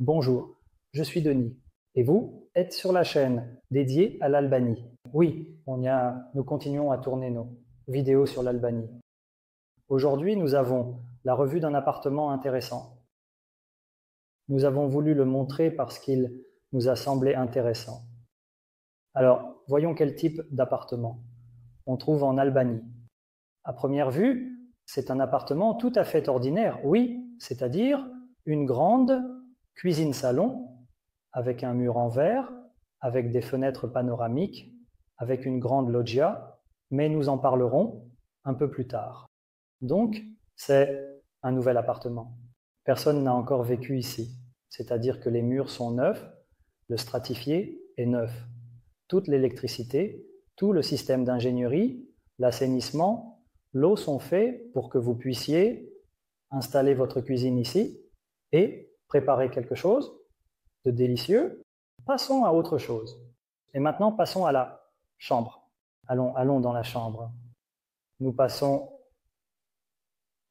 Bonjour, je suis Denis et vous êtes sur la chaîne dédiée à l'Albanie. Oui, nous continuons à tourner nos vidéos sur l'Albanie. Aujourd'hui, nous avons la revue d'un appartement intéressant. Nous avons voulu le montrer parce qu'il nous a semblé intéressant. Alors, voyons quel type d'appartement on trouve en Albanie. À première vue, c'est un appartement tout à fait ordinaire, oui, c'est-à-dire une grande cuisine-salon avec un mur en verre, avec des fenêtres panoramiques, avec une grande loggia, mais nous en parlerons un peu plus tard. Donc, c'est un nouvel appartement. Personne n'a encore vécu ici, c'est-à-dire que les murs sont neufs, le stratifié est neuf. Toute l'électricité, tout le système d'ingénierie, l'assainissement, l'eau sont faits pour que vous puissiez installer votre cuisine ici et préparer quelque chose de délicieux. Passons à autre chose. Et maintenant, passons à la chambre. Allons dans la chambre. Nous passons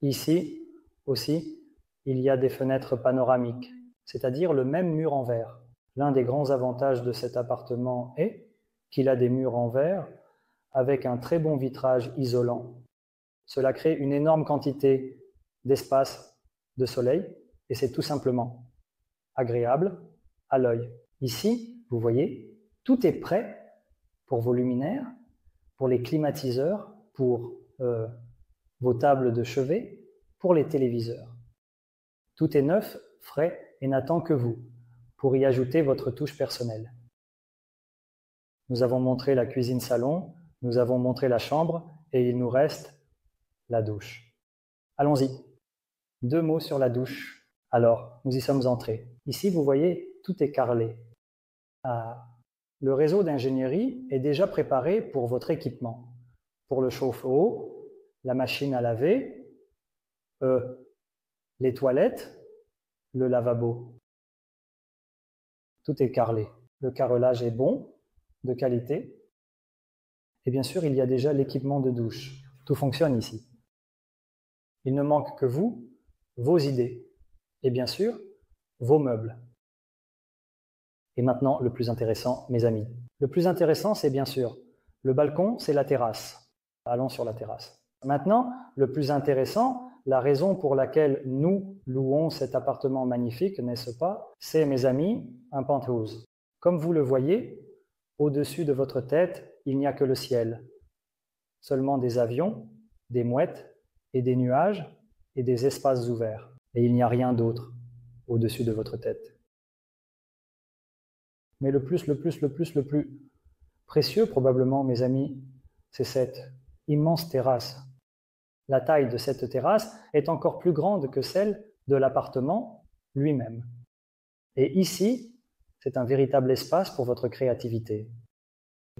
ici aussi, il y a des fenêtres panoramiques, c'est-à-dire le même mur en verre. L'un des grands avantages de cet appartement est qu'il a des murs en verre avec un très bon vitrage isolant. Cela crée une énorme quantité d'espace de soleil et c'est tout simplement agréable à l'œil. Ici, vous voyez, tout est prêt pour vos luminaires, pour les climatiseurs, pour vos tables de chevet, pour les téléviseurs. Tout est neuf, frais et n'attend que vous pour y ajouter votre touche personnelle. Nous avons montré la cuisine-salon, nous avons montré la chambre et il nous reste la douche. Allons-y. 2 mots sur la douche. Alors, nous y sommes entrés. Ici, vous voyez, tout est carrelé. Le réseau d'ingénierie est déjà préparé pour votre équipement. Pour le chauffe-eau, la machine à laver, les toilettes, le lavabo. Tout est carrelé. Le carrelage est bon, de qualité. Et bien sûr, il y a déjà l'équipement de douche. Tout fonctionne ici. Il ne manque que vous, vos idées et bien sûr, vos meubles. Et maintenant, le plus intéressant, mes amis. Le plus intéressant, c'est bien sûr le balcon, c'est la terrasse. Allons sur la terrasse. Maintenant, le plus intéressant, la raison pour laquelle nous louons cet appartement magnifique, n'est-ce pas? C'est, mes amis, un penthouse. Comme vous le voyez, au-dessus de votre tête, il n'y a que le ciel. Seulement des avions, des mouettes et des nuages et des espaces ouverts. Et il n'y a rien d'autre au-dessus de votre tête. Mais le plus précieux, probablement, mes amis, c'est cette immense terrasse. La taille de cette terrasse est encore plus grande que celle de l'appartement lui-même. Et ici, c'est un véritable espace pour votre créativité.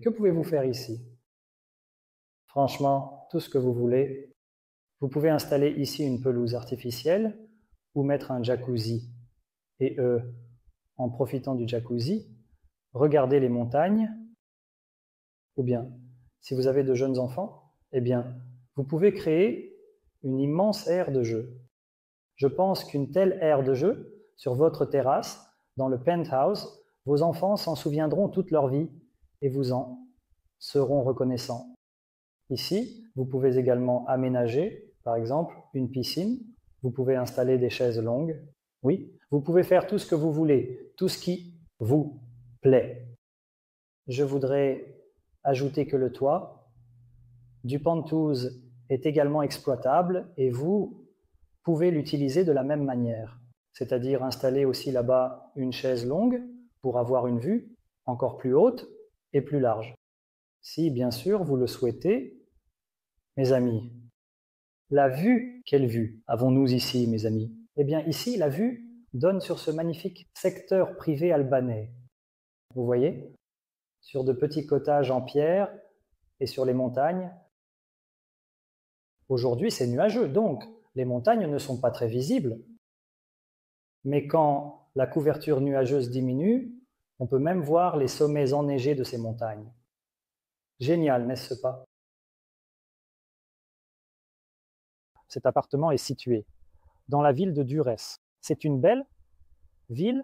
Que pouvez-vous faire ici? Franchement, tout ce que vous voulez. Vous pouvez installer ici une pelouse artificielle ou mettre un jacuzzi. Et en profitant du jacuzzi, regardez les montagnes. Ou bien, si vous avez de jeunes enfants, eh bien, vous pouvez créer une immense aire de jeu. Je pense qu'une telle aire de jeu, sur votre terrasse, dans le penthouse, vos enfants s'en souviendront toute leur vie et vous en seront reconnaissants. Ici, vous pouvez également aménager, par exemple, une piscine. Vous pouvez installer des chaises longues. Oui, vous pouvez faire tout ce que vous voulez, tout ce qui vous plaît. Je voudrais ajouter que le toit du penthouse est également exploitable et vous pouvez l'utiliser de la même manière, c'est-à-dire installer aussi là-bas une chaise longue pour avoir une vue encore plus haute et plus large. Si, bien sûr, vous le souhaitez, mes amis. La vue, quelle vue avons-nous ici, mes amis? Eh bien, ici, la vue donne sur ce magnifique secteur privé albanais. Vous voyez? Sur de petits cottages en pierre et sur les montagnes. Aujourd'hui, c'est nuageux, donc les montagnes ne sont pas très visibles. Mais quand la couverture nuageuse diminue, on peut même voir les sommets enneigés de ces montagnes. Génial, n'est-ce pas? Cet appartement est situé dans la ville de Durrës. C'est une belle ville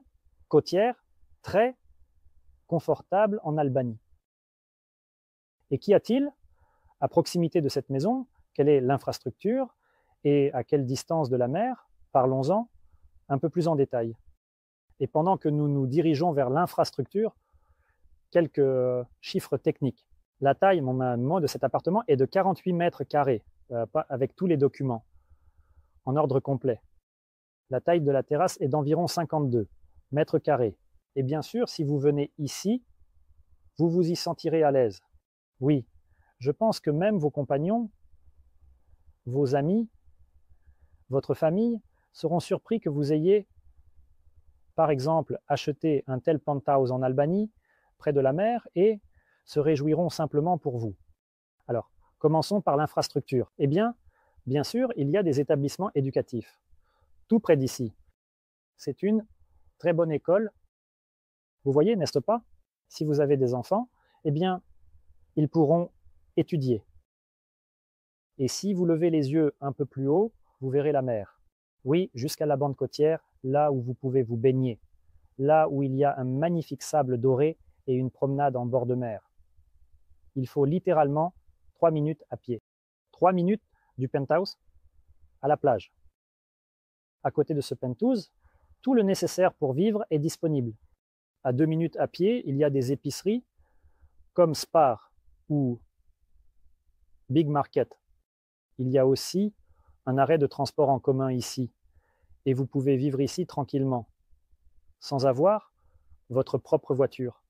côtière très confortable en Albanie. Et qu'y a-t-il à proximité de cette maison? Quelle est l'infrastructure et à quelle distance de la mer? Parlons-en un peu plus en détail. Et pendant que nous nous dirigeons vers l'infrastructure, quelques chiffres techniques. La taille moment de cet appartement est de 48 mètres carrés, avec tous les documents, en ordre complet. La taille de la terrasse est d'environ 52 mètres carrés. Et bien sûr, si vous venez ici, vous vous y sentirez à l'aise. Oui, je pense que même vos compagnons, vos amis, votre famille seront surpris que vous ayez, par exemple, acheté un tel penthouse en Albanie, près de la mer, et se réjouiront simplement pour vous. Alors, commençons par l'infrastructure. Eh bien sûr, il y a des établissements éducatifs, tout près d'ici. C'est une très bonne école. Vous voyez, n'est-ce pas? Si vous avez des enfants, eh bien, ils pourront étudier. Et si vous levez les yeux un peu plus haut, vous verrez la mer. Oui, jusqu'à la bande côtière, là où vous pouvez vous baigner, là où il y a un magnifique sable doré et une promenade en bord de mer. Il faut littéralement 3 minutes à pied. 3 minutes du penthouse à la plage. À côté de ce penthouse, tout le nécessaire pour vivre est disponible. À 2 minutes à pied, il y a des épiceries comme Spar ou Big Market. Il y a aussi un arrêt de transport en commun ici. Et vous pouvez vivre ici tranquillement, sans avoir votre propre voiture.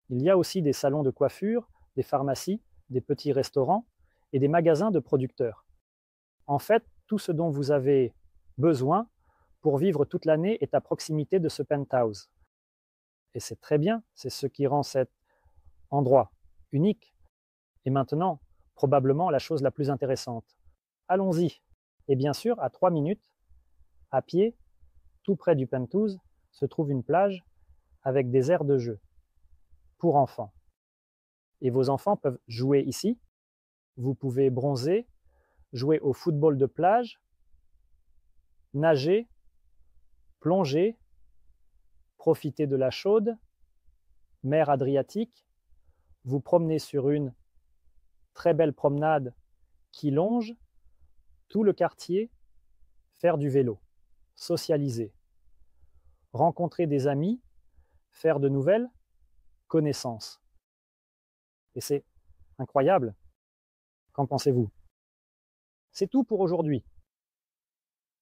Il y a aussi des salons de coiffure, des pharmacies, des petits restaurants et des magasins de producteurs. En fait, tout ce dont vous avez besoin pour vivre toute l'année est à proximité de ce penthouse. Et c'est très bien, c'est ce qui rend cet endroit unique. Et maintenant, probablement la chose la plus intéressante. Allons-y. Et bien sûr, à 3 minutes, à pied, tout près du penthouse, se trouve une plage avec des aires de jeu pour enfants. Et vos enfants peuvent jouer ici. Vous pouvez bronzer, jouer au football de plage, nager, plonger, profiter de la chaude, mer Adriatique, vous promener sur une très belle promenade qui longe tout le quartier, faire du vélo, socialiser, rencontrer des amis, faire de nouvelles connaissances. Et c'est incroyable. Qu'en pensez-vous? C'est tout pour aujourd'hui.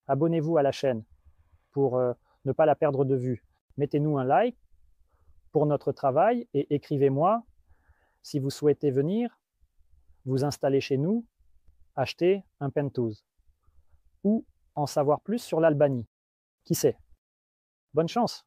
Abonnez-vous à la chaîne pour ne pas la perdre de vue. Mettez-nous un like pour notre travail et écrivez-moi si vous souhaitez venir vous installer chez nous, acheter un penthouse ou en savoir plus sur l'Albanie. Qui sait? Bonne chance!